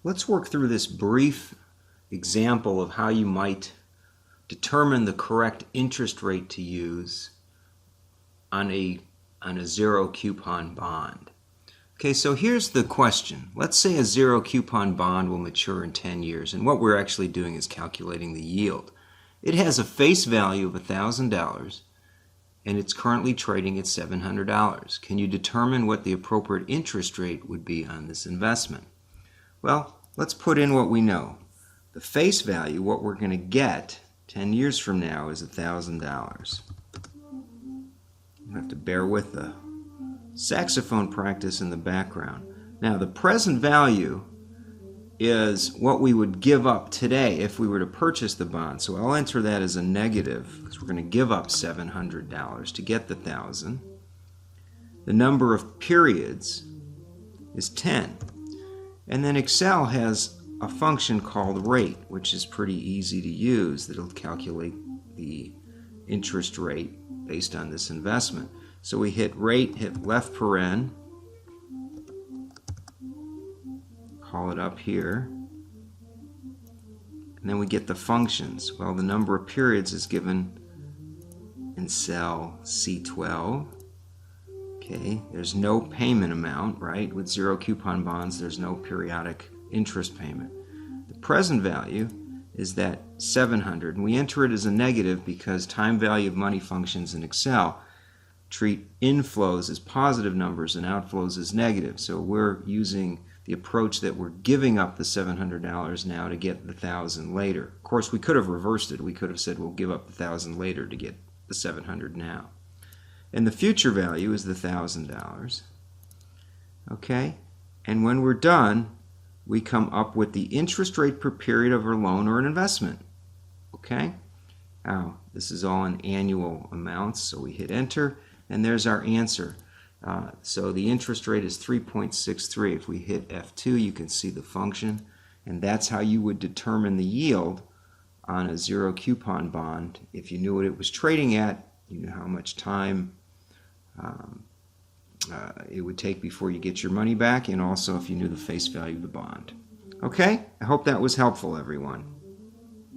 let's work through this brief example of how you might determine the correct interest rate to use on a zero coupon bond. Okay, so here's the question. Let's say a zero coupon bond will mature in 10 years, and what we're actually doing is calculating the yield. It has a face value of $1,000, and it's currently trading at $700. Can you determine what the appropriate interest rate would be on this investment? Well, let's put in what we know. The face value, what we're going to get 10 years from now, is $1,000. You have to bear with the saxophone practice in the background. Now, the present value is what we would give up today if we were to purchase the bond. So I'll enter that as a negative because we're going to give up $700 to get the $1,000. The number of periods is 10. And then Excel has a function called rate, which is pretty easy to use. That'll calculate the interest rate based on this investment. So we hit rate, hit left paren, call it up here, and then we get the functions. Well, the number of periods is given in cell C12. Okay, there's no payment amount, right? With zero coupon bonds, there's no periodic interest payment. The present value is that 700, and we enter it as a negative because time value of money functions in Excel treat inflows as positive numbers and outflows as negative. So we're using the approach that we're giving up the $700 now to get the $1,000 later. Of course, we could have reversed it. We could have said we'll give up the $1,000 later to get the $700 now. And the future value is the $1,000. Okay? And when we're done, we come up with the interest rate per period of our loan or an investment. Okay? Now, this is all in annual amounts, so we hit enter, and there's our answer. So the interest rate is 3.63. If we hit F2, you can see the function, and that's how you would determine the yield on a zero coupon bond. If you knew what it was trading at, you knew how much time it would take before you get your money back, and also if you knew the face value of the bond. Okay? I hope that was helpful, everyone.